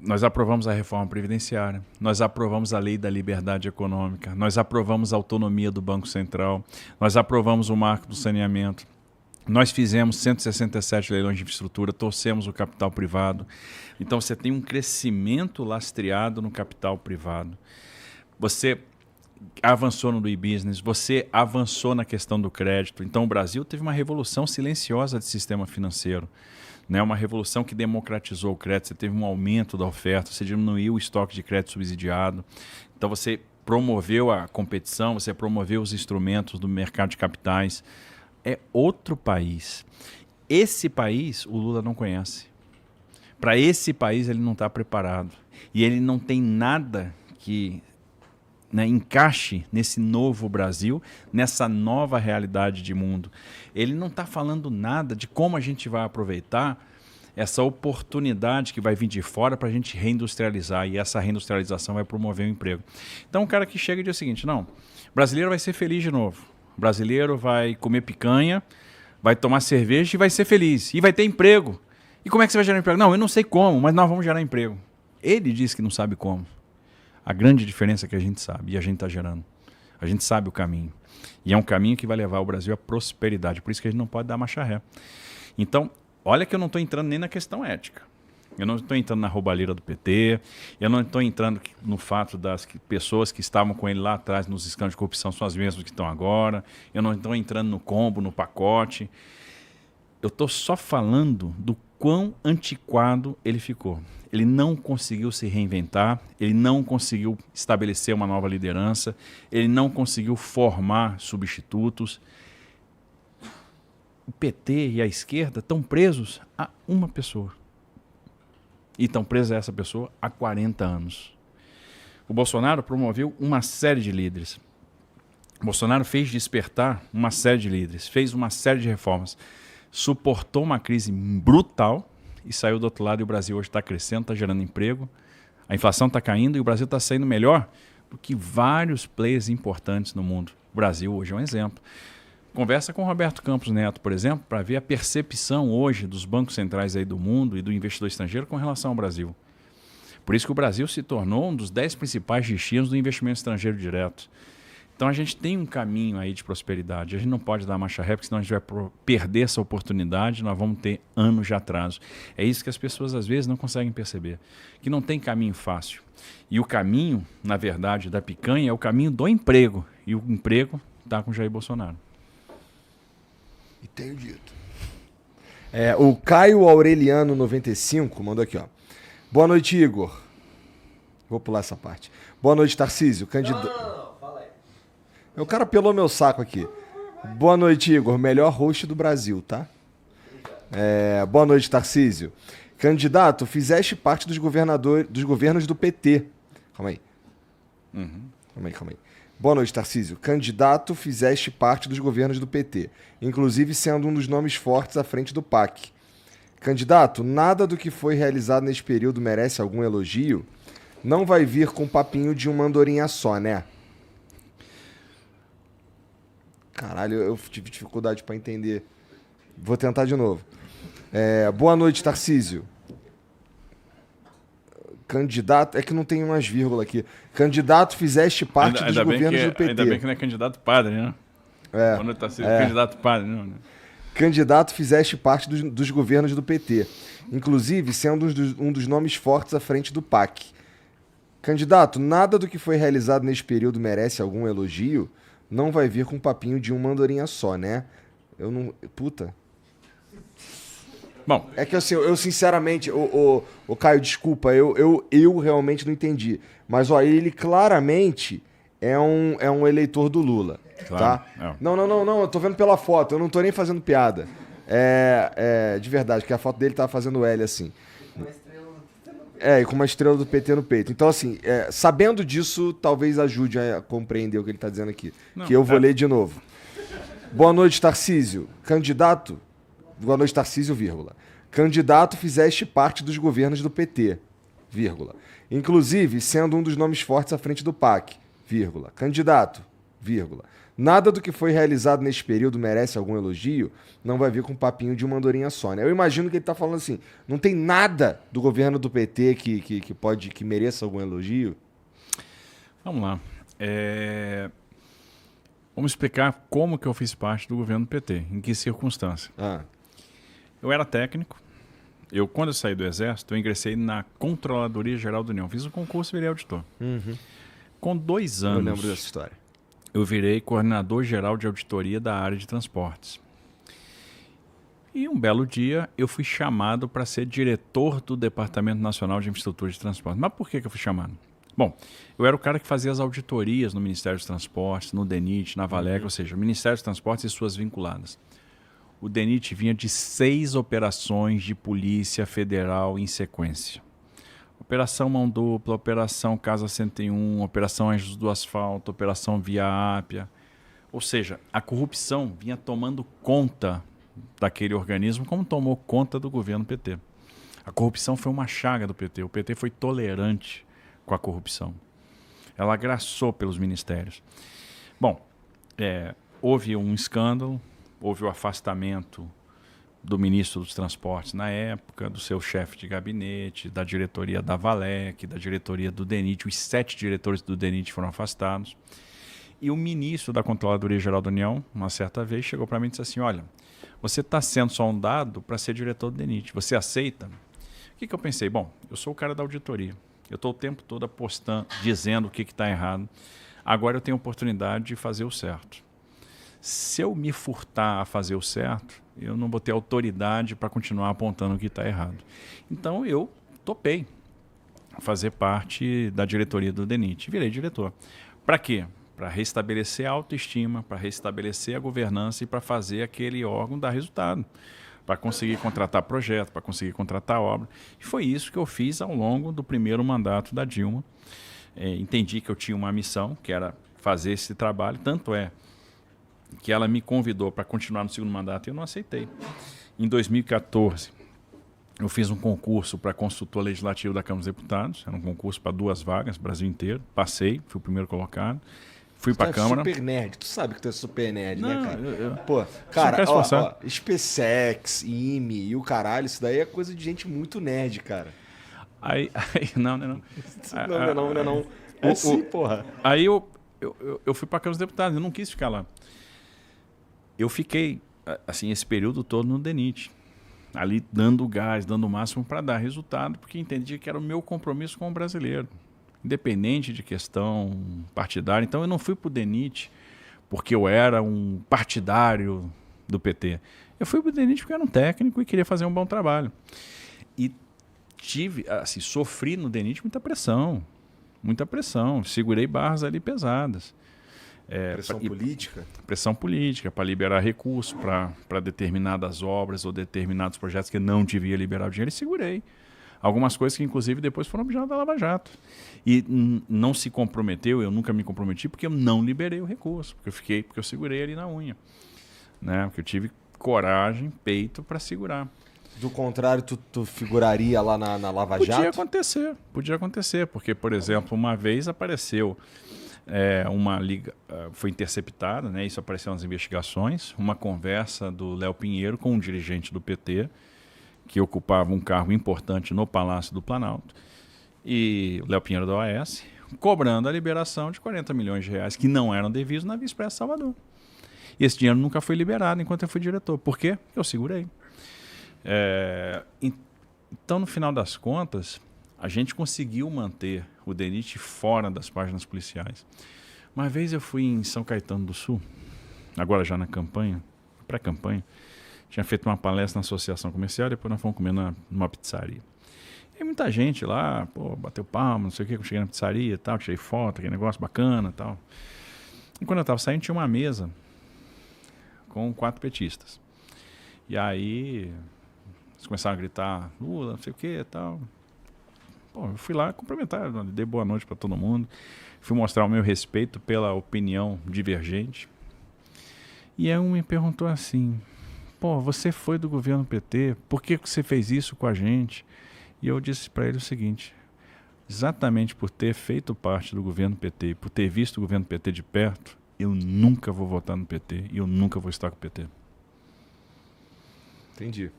Nós aprovamos a reforma previdenciária, nós aprovamos a lei da liberdade econômica, nós aprovamos a autonomia do Banco Central, nós aprovamos o marco do saneamento, nós fizemos 167 leilões de infraestrutura, torcemos o capital privado. Então você tem um crescimento lastreado no capital privado. Você avançou no e-business, você avançou na questão do crédito. Então o Brasil teve uma revolução silenciosa de sistema financeiro. Uma revolução que democratizou o crédito, você teve um aumento da oferta, você diminuiu o estoque de crédito subsidiado, então você promoveu a competição, você promoveu os instrumentos do mercado de capitais. É outro país. Esse país o Lula não conhece. Para esse país ele não está preparado. E ele não tem nada que encaixe nesse novo Brasil, nessa nova realidade de mundo. Ele não está falando nada de como a gente vai aproveitar essa oportunidade que vai vir de fora para a gente reindustrializar, e essa reindustrialização vai promover o emprego. Então o cara que chega e diz o seguinte: não, o brasileiro vai ser feliz de novo, o brasileiro vai comer picanha, vai tomar cerveja e vai ser feliz, e vai ter emprego. E como é que você vai gerar emprego? Não, eu não sei como, mas nós vamos gerar emprego. Ele diz que não sabe como. A grande diferença é que a gente sabe, e a gente está gerando. A gente sabe o caminho. E é um caminho que vai levar o Brasil à prosperidade. Por isso que a gente não pode dar marcha ré. Então, olha que eu não estou entrando nem na questão ética. Eu não estou entrando na roubalheira do PT. Eu não estou entrando no fato das pessoas que estavam com ele lá atrás nos escândalos de corrupção são as mesmas que estão agora. Eu não estou entrando no combo, no pacote. Eu estou só falando do quão antiquado ele ficou. Ele não conseguiu se reinventar, ele não conseguiu estabelecer uma nova liderança, ele não conseguiu formar substitutos. O PT e a esquerda estão presos a uma pessoa. E estão presos a essa pessoa há 40 anos. O Bolsonaro promoveu uma série de líderes. O Bolsonaro fez despertar uma série de líderes, fez uma série de reformas, suportou uma crise brutal e saiu do outro lado, e o Brasil hoje está crescendo, está gerando emprego, a inflação está caindo e o Brasil está saindo melhor do que vários players importantes no mundo. O Brasil hoje é um exemplo. Conversa com o Roberto Campos Neto, por exemplo, para ver a percepção hoje dos bancos centrais aí do mundo e do investidor estrangeiro com relação ao Brasil. Por isso que o Brasil se tornou um dos 10 principais destinos do investimento estrangeiro direto. Então a gente tem um caminho aí de prosperidade. A gente não pode dar marcha ré, porque senão a gente vai perder essa oportunidade, nós vamos ter anos de atraso. É isso que as pessoas às vezes não conseguem perceber, que não tem caminho fácil. E o caminho, na verdade, da picanha é o caminho do emprego. E o emprego está com Jair Bolsonaro. E tenho dito. O Caio Aureliano 95 mandou aqui, ó. Boa noite, Igor. Vou pular essa parte. Boa noite, Tarcísio. Não, fala aí. O cara pelou meu saco aqui. Boa noite, Igor. Melhor host do Brasil, tá? Boa noite, Tarcísio. Candidato, fizeste parte dos governos do PT. Calma aí. Calma aí. Boa noite, Tarcísio. Candidato, fizeste parte dos governos do PT, inclusive sendo um dos nomes fortes à frente do PAC. Candidato, nada do que foi realizado neste período merece algum elogio? Não vai vir com papinho de uma andorinha só, né? Caralho, eu tive dificuldade para entender. Vou tentar de novo. Boa noite, Tarcísio. Candidato... É que não tem umas vírgulas aqui. Candidato, fizeste parte dos governos do PT. Ainda bem que não é candidato padre, né? Boa noite, Tarcísio. Candidato padre, não, né? Candidato, fizeste parte dos governos do PT, inclusive sendo um dos nomes fortes à frente do PAC. Candidato, nada do que foi realizado neste período merece algum elogio? Não vai vir com papinho de uma andorinha só, né? Eu não... Puta. Bom... É que assim, eu sinceramente... O Caio, desculpa, eu realmente não entendi. Mas, ó, ele claramente é um eleitor do Lula. Claro, tá? Não, eu tô vendo pela foto, eu não tô nem fazendo piada. De verdade, porque a foto dele tá fazendo L assim. E com uma estrela do PT no peito. Então, assim, sabendo disso, talvez ajude a compreender o que ele tá dizendo aqui. Que eu vou ler de novo. Boa noite, Tarcísio. Candidato... Boa noite, Tarcísio, vírgula. Candidato, fizeste parte dos governos do PT, vírgula. Inclusive, sendo um dos nomes fortes à frente do PAC, vírgula. Candidato, vírgula. Nada do que foi realizado neste período merece algum elogio, não vai vir com um papinho de uma andorinha só, né? Eu imagino que ele tá falando assim, não tem nada do governo do PT que mereça algum elogio. Vamos lá. Vamos explicar como que eu fiz parte do governo do PT, em que circunstância. Eu era técnico. Quando eu saí do Exército, eu ingressei na Controladoria Geral da União. Fiz um concurso e virei auditor. Com 2 anos, Eu lembro dessa história. eu virei coordenador geral de auditoria da área de transportes. E um belo dia, eu fui chamado para ser diretor do Departamento Nacional de Infraestrutura de Transportes. Mas por que eu fui chamado? Bom, eu era o cara que fazia as auditorias no Ministério dos Transportes, no DENIT, na Valeg, ou seja, o Ministério dos Transportes e suas vinculadas. O DENIT vinha de 6 operações de Polícia Federal em sequência. Operação Mão Dupla, Operação Casa 101, Operação Anjos do Asfalto, Operação Via Ápia. Ou seja, a corrupção vinha tomando conta daquele organismo como tomou conta do governo PT. A corrupção foi uma chaga do PT. O PT foi tolerante com a corrupção. Ela agraçou pelos ministérios. Bom, houve um escândalo, houve o afastamento do ministro dos Transportes na época, do seu chefe de gabinete, da diretoria da Valec, da diretoria do DENIT. Os 7 diretores do DENIT foram afastados. E o ministro da Controladoria Geral da União, uma certa vez, chegou para mim e disse assim, olha, você está sendo sondado para ser diretor do DENIT, você aceita? O que eu pensei? Bom, eu sou o cara da auditoria, eu estou o tempo todo apostando, dizendo o que está errado, agora eu tenho a oportunidade de fazer o certo. Se eu me furtar a fazer o certo, eu não vou ter autoridade para continuar apontando o que está errado. Então eu topei fazer parte da diretoria do DENIT, virei diretor. Para quê? Para restabelecer a autoestima, para restabelecer a governança e para fazer aquele órgão dar resultado, para conseguir contratar projeto, para conseguir contratar obra. E foi isso que eu fiz ao longo do primeiro mandato da Dilma. Entendi que eu tinha uma missão, que era fazer esse trabalho, tanto é que ela me convidou para continuar no segundo mandato e eu não aceitei. Em 2014, eu fiz um concurso para consultor legislativo da Câmara dos Deputados, era um concurso para 2 vagas, Brasil inteiro, passei, fui o primeiro colocado. Fui pra Câmara. Super nerd. Tu sabe que tu é super nerd, não, né, cara? Pô, cara, ó, SpaceX, IME e o caralho, isso daí é coisa de gente muito nerd, cara. Não. Não. É sim, porra. Aí eu fui pra Câmara dos Deputados, eu não quis ficar lá. Eu fiquei, assim, esse período todo no DENIT. Ali dando gás, dando o máximo para dar resultado, porque entendi que era o meu compromisso com o brasileiro. Independente de questão partidária. Então eu não fui para o DENIT porque eu era um partidário do PT. Eu fui para o DENIT porque eu era um técnico e queria fazer um bom trabalho. E tive, assim, sofri no DENIT muita pressão. Segurei barras ali pesadas. Pressão política? Pressão política, para liberar recursos para determinadas obras ou determinados projetos que não devia liberar o dinheiro, e segurei. Algumas coisas que, inclusive, depois foram objeto da Lava Jato. E não se comprometeu, eu nunca me comprometi, porque eu não liberei o recurso, porque eu segurei ali na unha. Né? Porque eu tive coragem, peito para segurar. Do contrário, tu figuraria lá na Lava Jato? Podia acontecer, porque, por exemplo, uma vez apareceu uma liga, foi interceptada, né? Isso apareceu nas investigações, uma conversa do Léo Pinheiro com um dirigente do PT, que ocupava um cargo importante no Palácio do Planalto, e o Léo Pinheiro da OAS, cobrando a liberação de 40 milhões de reais, que não eram devidos na Via Expressa Salvador. E esse dinheiro nunca foi liberado enquanto eu fui diretor. Por quê? Porque eu segurei. Então, no final das contas, a gente conseguiu manter o DENIT fora das páginas policiais. Uma vez eu fui em São Caetano do Sul, agora já na campanha, pré-campanha, tinha feito uma palestra na associação comercial, depois nós fomos comer numa pizzaria. E muita gente lá, bateu palma, não sei o que, eu cheguei na pizzaria e tal, tirei foto, aquele negócio bacana e tal. E quando eu estava saindo, tinha uma mesa com 4 petistas. E aí, eles começaram a gritar, Lula, não sei o que e tal. Eu fui lá cumprimentar, dei boa noite para todo mundo, fui mostrar o meu respeito pela opinião divergente. E aí um me perguntou assim, você foi do governo PT, por que você fez isso com a gente? E eu disse para ele o seguinte, exatamente por ter feito parte do governo PT, por ter visto o governo PT de perto, eu nunca vou votar no PT e eu nunca vou estar com o PT. Entendi.